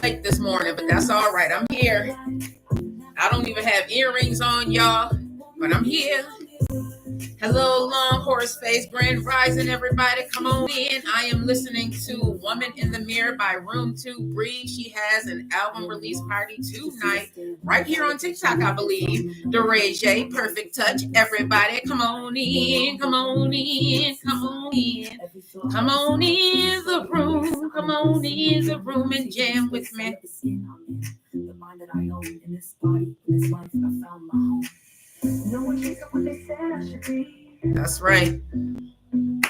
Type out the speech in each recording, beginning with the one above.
late this morning, but that's all right. I'm here. I don't even have earrings on, y'all, but I'm here. Hello, long horse face, grand rising, everybody. Come on in. I am listening to Woman in the Mirror by Room 2 Bree. She has an album release party tonight, right here on TikTok, I believe. DeRay, Perfect Touch. Everybody, come on in, come on in, come on in. Come on in the room, come on in the room and jam with me. The mind that I own in this body, in this life, I found my home. No one cares what they said I should be. That's right.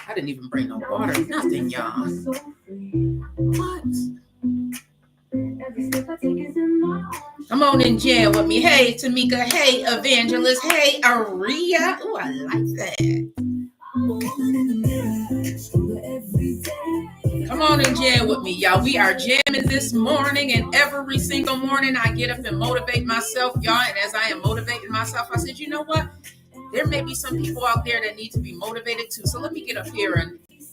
I didn't even bring no water, nothing, y'all. What? Come on and jam with me. Hey, Tamika. Hey, Evangelist. Hey, Aria. Oh, I like that. Come on and jam with me, y'all. We are jamming this morning, and every single morning I get up and motivate myself, y'all. And as I am motivating myself, I said, you know what? There may be some people out there that need to be motivated too. So let me get up here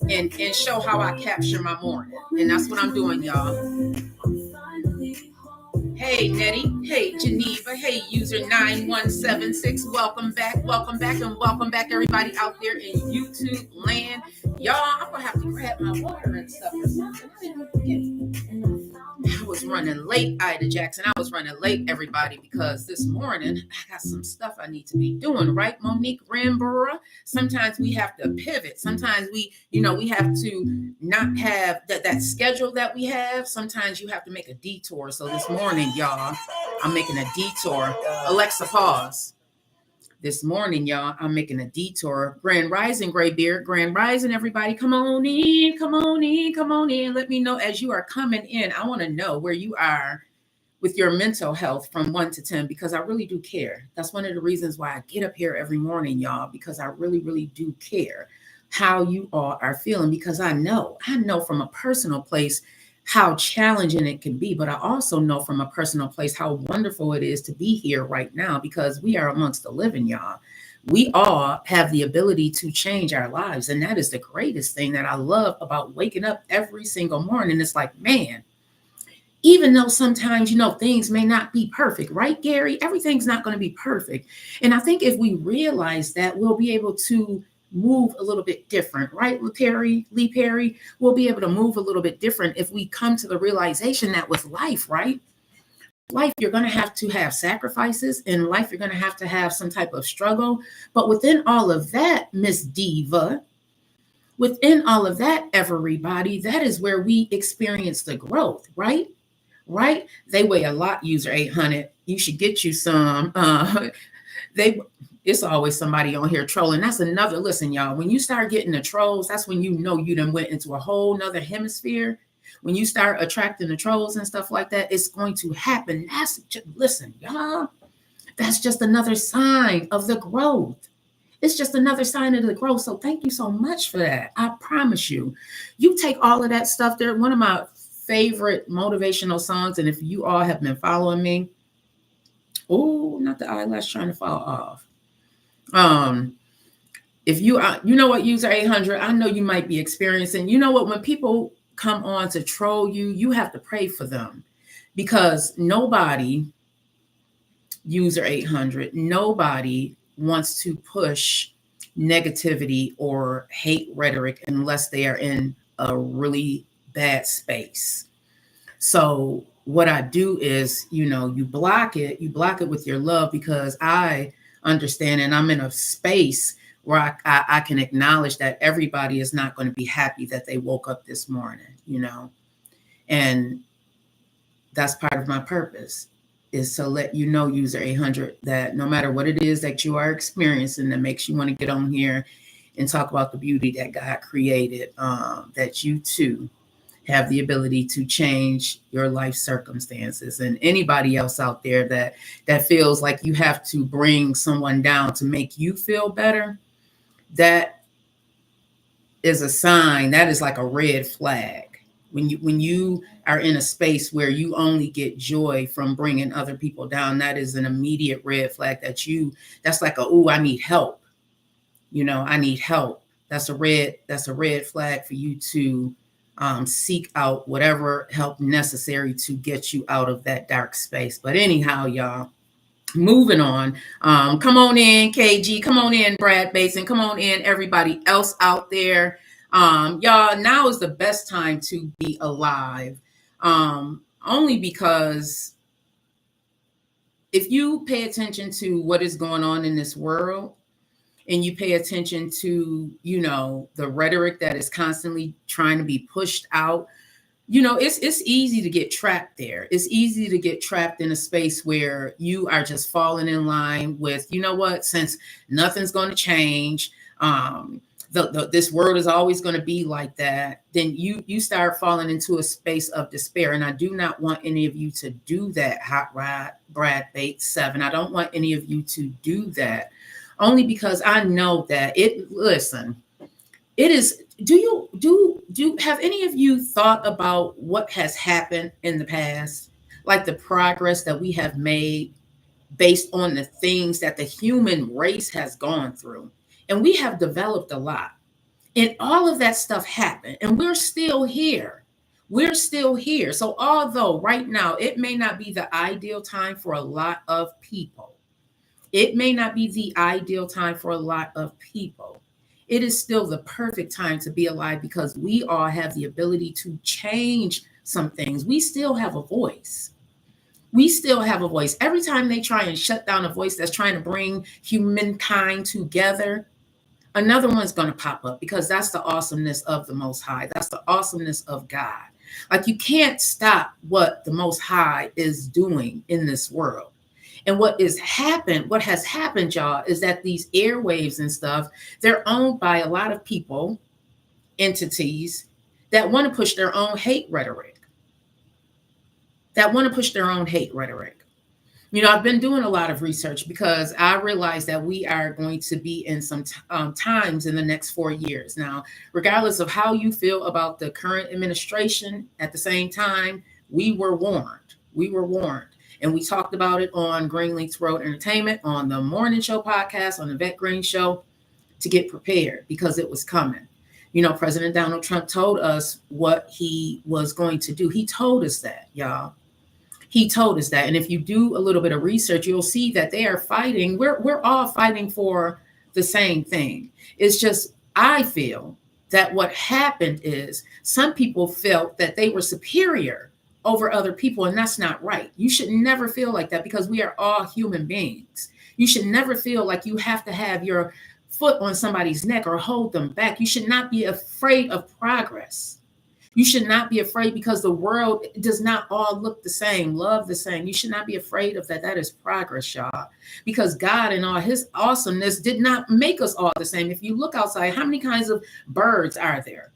and show how I capture my morning. And that's what I'm doing, y'all. Hey, Nettie. Hey, Geneva. Hey, user 9176. Welcome back, and welcome back, everybody out there in YouTube land. Y'all, I'm going to have to grab my water and stuff or something. I was running late, Ida Jackson. I was running late, everybody, because this morning I got some stuff I need to be doing, right, Monique Rambura? Sometimes we have to pivot. Sometimes we have to not have that schedule that we have. Sometimes you have to make a detour. So this morning, y'all, I'm making a detour. Alexa, pause. This morning, y'all, I'm making a detour. Grand Rising, Graybeard. Grand Rising, everybody. Come on in, come on in, come on in. Let me know as you are coming in. I want to know where you are with your mental health from 1 to 10, because I really do care. That's one of the reasons why I get up here every morning, y'all, because I really, really do care how you all are feeling, because I know from a personal place how challenging it can be, but I also know from a personal place how wonderful it is to be here right now, because we are amongst the living, y'all. We all have the ability to change our lives, and that is the greatest thing that I love about waking up every single morning. It's like, man, even though sometimes, things may not be perfect, right, Gary? Everything's not going to be perfect. And I think if we realize that, we'll be able to move a little bit different, right, Lee Perry? We'll be able to move a little bit different if we come to the realization that with life, right? Life, you're going to have sacrifices. In life, you're going to have some type of struggle. But within all of that, Miss Diva, within all of that, everybody, that is where we experience the growth, right? Right? They weigh a lot, user 800. You should get you some. It's always somebody on here trolling. That's another, listen, y'all, when you start getting the trolls, that's when you know you done went into a whole nother hemisphere. When you start attracting the trolls and stuff like that, it's going to happen. Listen, y'all, that's just another sign of the growth. It's just another sign of the growth. So thank you so much for that. I promise you, you take all of that stuff there. One of my favorite motivational songs, and if you all have been following me, oh, not the eyelash trying to fall off. If you know what, user 800, I know you might be experiencing, when people come on to troll you, you have to pray for them, because nobody, user 800, nobody wants to push negativity or hate rhetoric unless they are in a really bad space. So what I do is, you block it with your love, because I understand, and I'm in a space where I can acknowledge that everybody is not going to be happy that they woke up this morning, and that's part of my purpose, is to let you know, user 800, that no matter what it is that you are experiencing that makes you want to get on here and talk about the beauty that God created, that you too have the ability to change your life circumstances. And anybody else out there that feels like you have to bring someone down to make you feel better, that is a sign, that is like a red flag. When you are in a space where you only get joy from bringing other people down, that is an immediate red flag that's like I need help. I need help. That's a red flag for you to seek out whatever help necessary to get you out of that dark space. But anyhow, y'all, moving on. Come on in, KG. Come on in, Brad Basin. Come on in, everybody else out there. Y'all, now is the best time to be alive. Only because if you pay attention to what is going on in this world, and you pay attention to, the rhetoric that is constantly trying to be pushed out, it's easy to get trapped there. It's easy to get trapped in a space where you are just falling in line with, since nothing's going to change, this world is always going to be like that, then you start falling into a space of despair. And I do not want any of you to do that, Hot Rod Brad Bates 7. I don't want any of you to do that, only because I know that it is. Do have any of you thought about what has happened in the past, like the progress that we have made based on the things that the human race has gone through? And we have developed a lot, and all of that stuff happened, and we're still here. We're still here. So although right now it may not be the ideal time for a lot of people, it may not be the ideal time for a lot of people, it is still the perfect time to be alive, because we all have the ability to change some things. We still have a voice. We still have a voice. Every time they try and shut down a voice that's trying to bring humankind together, another one's going to pop up, because that's the awesomeness of the Most High. That's the awesomeness of God. Like, you can't stop what the Most High is doing in this world. And what has happened, y'all, is that these airwaves and stuff, they're owned by a lot of people, entities that want to push their own hate rhetoric. I've been doing a lot of research, because I realized that we are going to be in some times in the next 4 years. Now, regardless of how you feel about the current administration, at the same time, we were warned. And we talked about it on Green Links Road Entertainment, on the Morning Show podcast, on the Vet Green Show, to get prepared, because it was coming. President Donald Trump told us what he was going to do. He told us that, y'all. He told us that. And if you do a little bit of research, you'll see that they are fighting. We're all fighting for the same thing. It's just, I feel that what happened is some people felt that they were superior over other people, and that's not right. You should never feel like that, because we are all human beings. You should never feel like you have to have your foot on somebody's neck or hold them back. You should not be afraid of progress. You should not be afraid, because the world does not all look the same, love the same. You should not be afraid of that. That is progress, y'all, because God in all his awesomeness did not make us all the same. If you look outside, how many kinds of birds are there?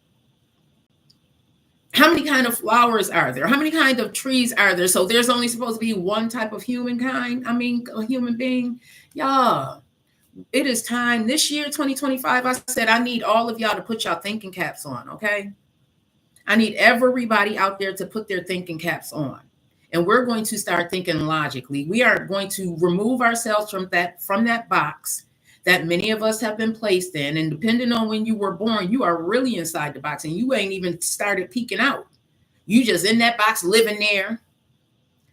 How many kind of flowers are there? How many kind of trees are there? So there's only supposed to be one type of humankind. A human being. Y'all, it is time this year, 2025. I said, I need all of y'all to put y'all thinking caps on, okay? I need everybody out there to put their thinking caps on. And we're going to start thinking logically. We are going to remove ourselves from that box that many of us have been placed in. And depending on when you were born, you are really inside the box, and you ain't even started peeking out. You just in that box, living there.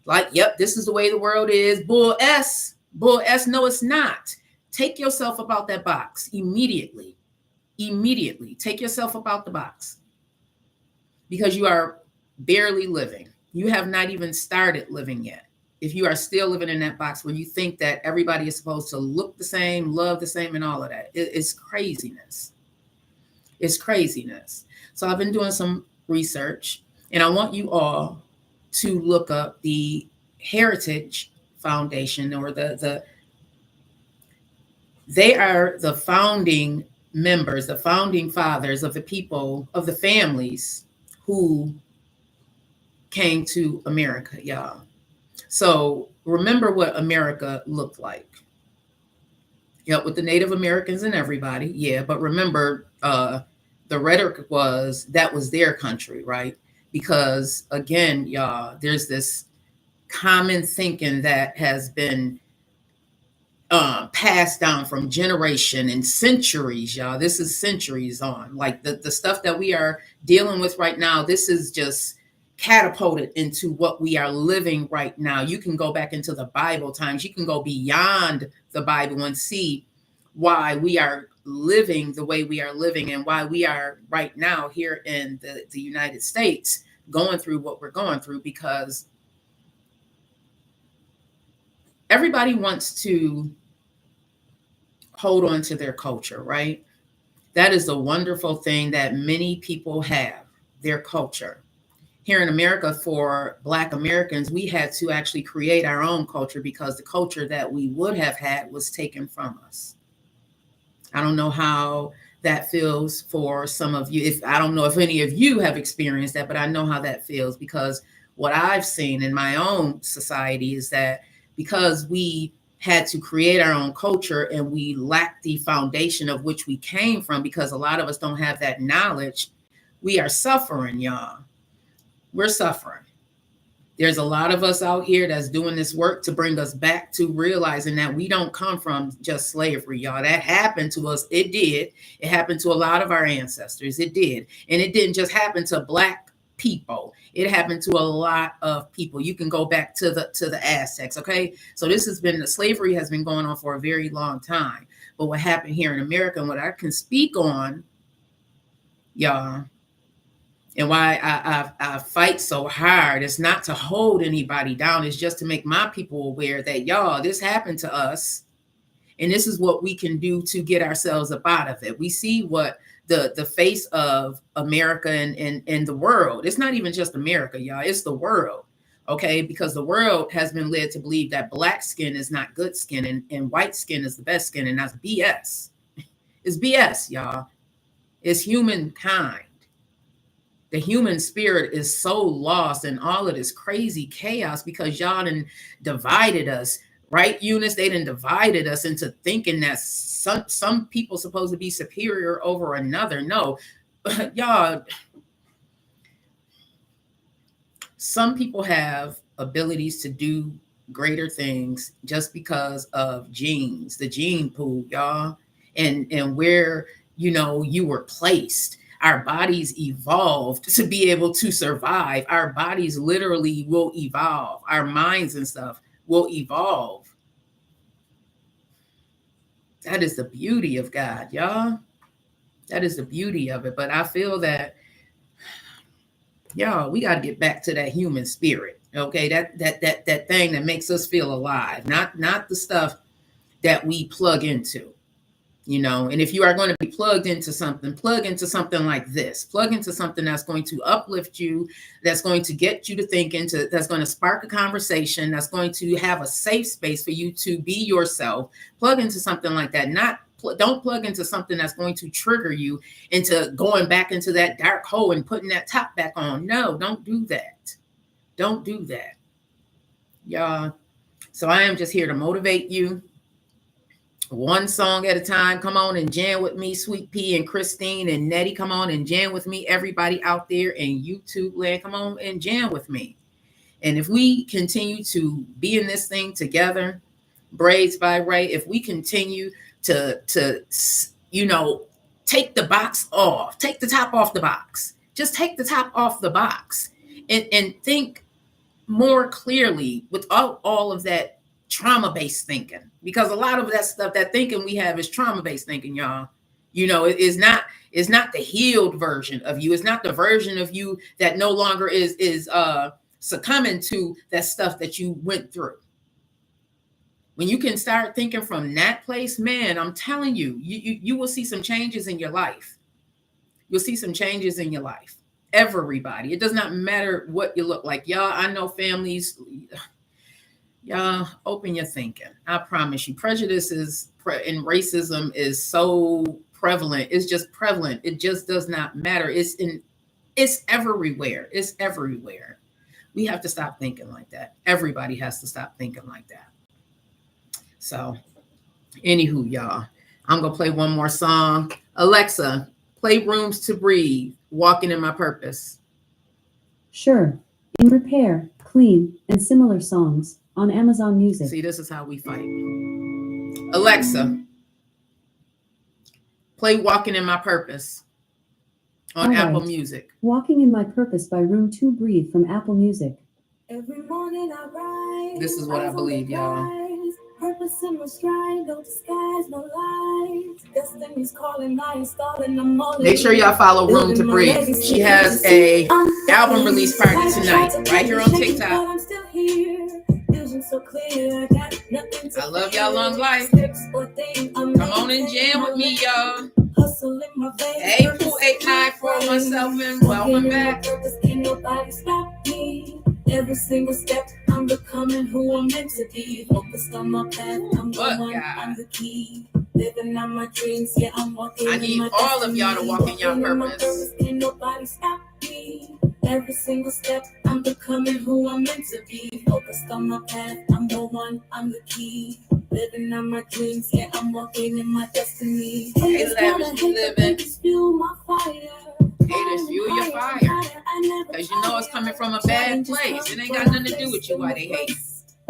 Like, yep, this is the way the world is. Bull S. No, it's not. Take yourself about that box immediately. Take yourself about the box, because you are barely living. You have not even started living yet. If you are still living in that box where you think that everybody is supposed to look the same, love the same, and all of that, it's craziness. It's craziness. So I've been doing some research, and I want you all to look up the Heritage Foundation, or they are the founding members, the founding fathers of the people, of the families who came to America, y'all. So remember what America looked like. Yeah, with the Native Americans and everybody. Yeah, but remember, the rhetoric was that was their country, right? Because again, y'all, there's this common thinking that has been passed down from generation and centuries, y'all. This is centuries on. Like the stuff that we are dealing with right now, this is just catapulted into what we are living right now. You can go back into the Bible times. You can go beyond the Bible and see why we are living the way we are living and why we are right now here in the United States going through what we're going through, because everybody wants to hold on to their culture, right? That is a wonderful thing that many people have, their culture. Here in America, for Black Americans, we had to actually create our own culture because the culture that we would have had was taken from us. I don't know how that feels for some of you. I don't know if any of you have experienced that, but I know how that feels, because what I've seen in my own society is that because we had to create our own culture and we lack the foundation of which we came from, because a lot of us don't have that knowledge, we are suffering, y'all. We're suffering. There's a lot of us out here that's doing this work to bring us back to realizing that we don't come from just slavery, y'all. That happened to us. It did. It happened to a lot of our ancestors. It did. And it didn't just happen to Black people. It happened to a lot of people. You can go back to the Aztecs, okay? So slavery has been going on for a very long time. But what happened here in America, and what I can speak on, y'all, and why I fight so hard, is not to hold anybody down. It's just to make my people aware that, y'all, this happened to us. And this is what we can do to get ourselves up out of it. We see what the face of America and the world. It's not even just America, y'all. It's the world. Okay, because the world has been led to believe that Black skin is not good skin and white skin is the best skin. And that's BS. It's BS, y'all. It's humankind. The human spirit is so lost in all of this crazy chaos because y'all done divided us, right, Eunice? They done divided us into thinking that some people supposed to be superior over another. No, y'all, some people have abilities to do greater things just because of genes, the gene pool, y'all, and where, you were placed. Our bodies evolved to be able to survive. Our bodies literally will evolve. Our minds and stuff will evolve. That is the beauty of God, y'all. That is the beauty of it. But I feel that, y'all, we got to get back to that human spirit. Okay, that thing that makes us feel alive, not the stuff that we plug into. And if you are going to be plugged into something, plug into something like this. Plug into something that's going to uplift you, that's going to get you to think that's going to spark a conversation, that's going to have a safe space for you to be yourself. Plug into something like that. Don't plug into something that's going to trigger you into going back into that dark hole and putting that top back on. No, don't do that. Don't do that, y'all. So I am just here to motivate you. One song at a time. Come on and jam with me, Sweet Pea and Christine and Nettie. Come on and jam with me. Everybody out there in YouTube land, come on and jam with me. And if we continue to be in this thing together, Braids by Ray, if we continue to take the box off, take the top off the box, just take the top off the box and think more clearly without all of that trauma-based thinking, because a lot of that stuff, that thinking we have is trauma-based thinking, y'all. It is not the healed version of you. It's not the version of you that no longer is succumbing to that stuff that you went through. When you can start thinking from that place, man, I'm telling you, you will see some changes in your life. You'll see some changes in your life. Everybody. It does not matter what you look like. Y'all, I know families. Y'all, open your thinking. I promise you, prejudice and racism is so prevalent. It's just prevalent. It just does not matter. It's everywhere. It's everywhere. We have to stop thinking like that. Everybody has to stop thinking like that. So, anywho, y'all, I'm going to play one more song. Alexa, play Rooms to Breathe, Walking in My Purpose. Sure. In Repair, Clean, and similar songs on Amazon Music. See, this is how we fight. Alexa, play Walking in My Purpose on All right. Apple Music. Walking in My Purpose by Room 2 Breathe from Apple Music. Every morning I rise. This is what I believe, y'all. Purpose in my stride, no disguise, no lies. Destiny's calling, I ain't stalling, I'm all Make sure y'all follow Room to Breathe. She has a album release party tonight, right here on TikTok. I'm still here. Vision so clear. Got nothing to I love y'all long life. Come Come on and jam with me, y'all. Hustle in my veins. Hey, Pooh 894 myself, and welcome back. Can't nobody stop me. Every single step, I'm becoming who I'm meant to be. Focused on my path, I'm the What, one, God? I'm the key. Living on my dreams, yeah, I'm walking. I in need my all of y'all to destiny. walk in your Walking my purpose. Can't nobody stop me. Every single step, I'm becoming who I'm meant to be. Focused on my path, I'm the one, I'm the key. Living on my dreams, yeah, I'm walking in my destiny. Hey, lavish living. Fuel my fire. Haters, fuel your fire. Because you know it's coming from a bad place. It ain't got nothing to do with you why they hate.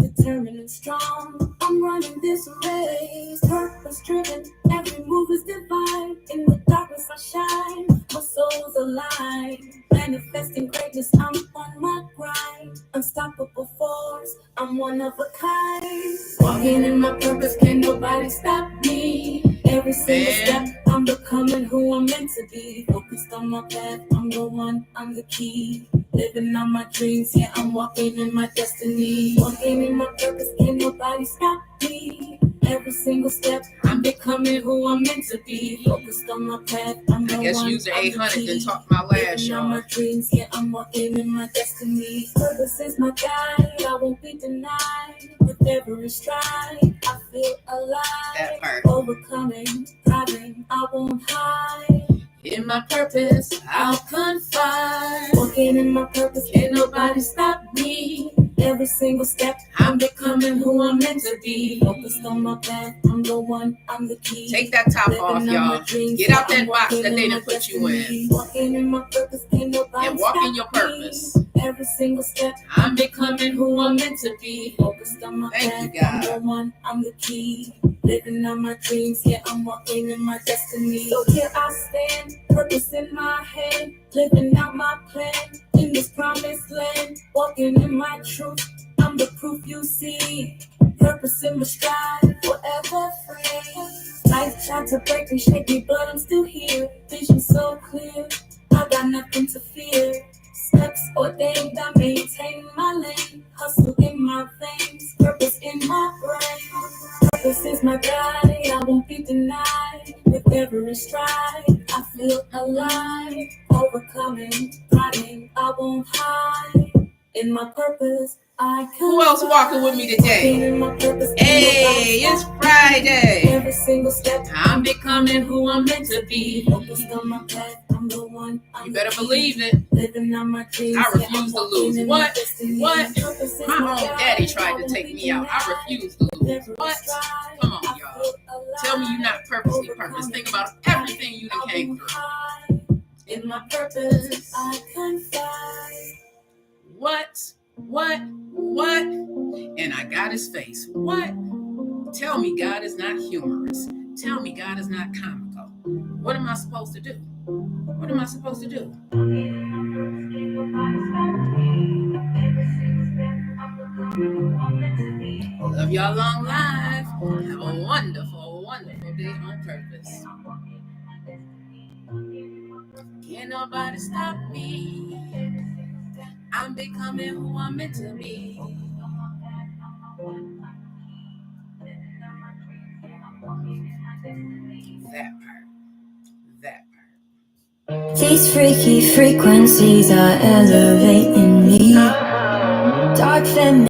Determined and strong, I'm running this race. Purpose driven, every move is divine. In the darkness I shine, my soul's alive. Manifesting greatness, I'm on my grind. Unstoppable force, I'm one of a kind. Walking in my purpose, can't nobody stop me. Every single step, I'm becoming who I'm meant to be. Focused on my path, I'm the one, I'm the key. Living on my dreams, yeah, I'm walking in my destiny. Walking in my purpose, can't nobody stop me. Every single step, I'm becoming who I'm meant to be. Focused on my path, I'm the I guess one, user I'm the 800 key. didn't talk my last, Living on y'all. my dreams, yeah, I'm walking in my destiny. Purpose is my guide, I won't be denied. With every stride, I feel alive. That part. Overcoming, thriving, I won't hide. In my purpose, I'll confide. Walking in my purpose, can't nobody stop me. Every single step, I'm becoming who I'm meant to be. Focused on my path, I'm the one, I'm the key. Take that top Living off, on y'all. my dreams, Get out yeah, that I'm box that walking they in done my put you in. destiny. Walking in my purpose, can't nobody And walk in stop your me. purpose. Every single step, I'm becoming who I'm meant to be. Focused on my Thank path, you, God. I'm the one, I'm the key. Living on my dreams, yeah, I'm walking in my destiny. So here I stand, purpose in my hand, living out my plan in this promised land. Walking in my truth, I'm the proof you see. Purpose in my stride, forever free. Life tried to break and shake me, but I'm still here. Vision so clear, I got nothing to fear. Steps ordained, I maintain my lane. Hustle in my veins, purpose in my brain. Purpose is my guide, I won't be denied. With every stride, I feel alive. Overcoming, thriving, I won't hide. In my purpose, I can. Who else walking with me today? In my purpose, Hey, it's Friday. every single step, I'm becoming who I'm meant to be. focused on my path, I'm the one. You better believe it. Living on my dreams, I yeah, refuse I'm to walking lose. in What? my destiny. What? Purpose is My my own guide, daddy tried I to won't take be me out. I denied. refuse to lose. Every What? stride, Come on, I y'all. feel alive. Tell me you're not purposely purpose. Think about everything you done came through. In my purpose, I confide. What? And I got his face. What? Tell me God is not humorous. Tell me God is not comical. What am I supposed to do? What am I supposed to do? Love y'all long life. Have a wonderful, wonderful day on purpose. Can't nobody stop me. I'm becoming who I'm meant to be. That part. These freaky frequencies are elevating me. Dark feminine.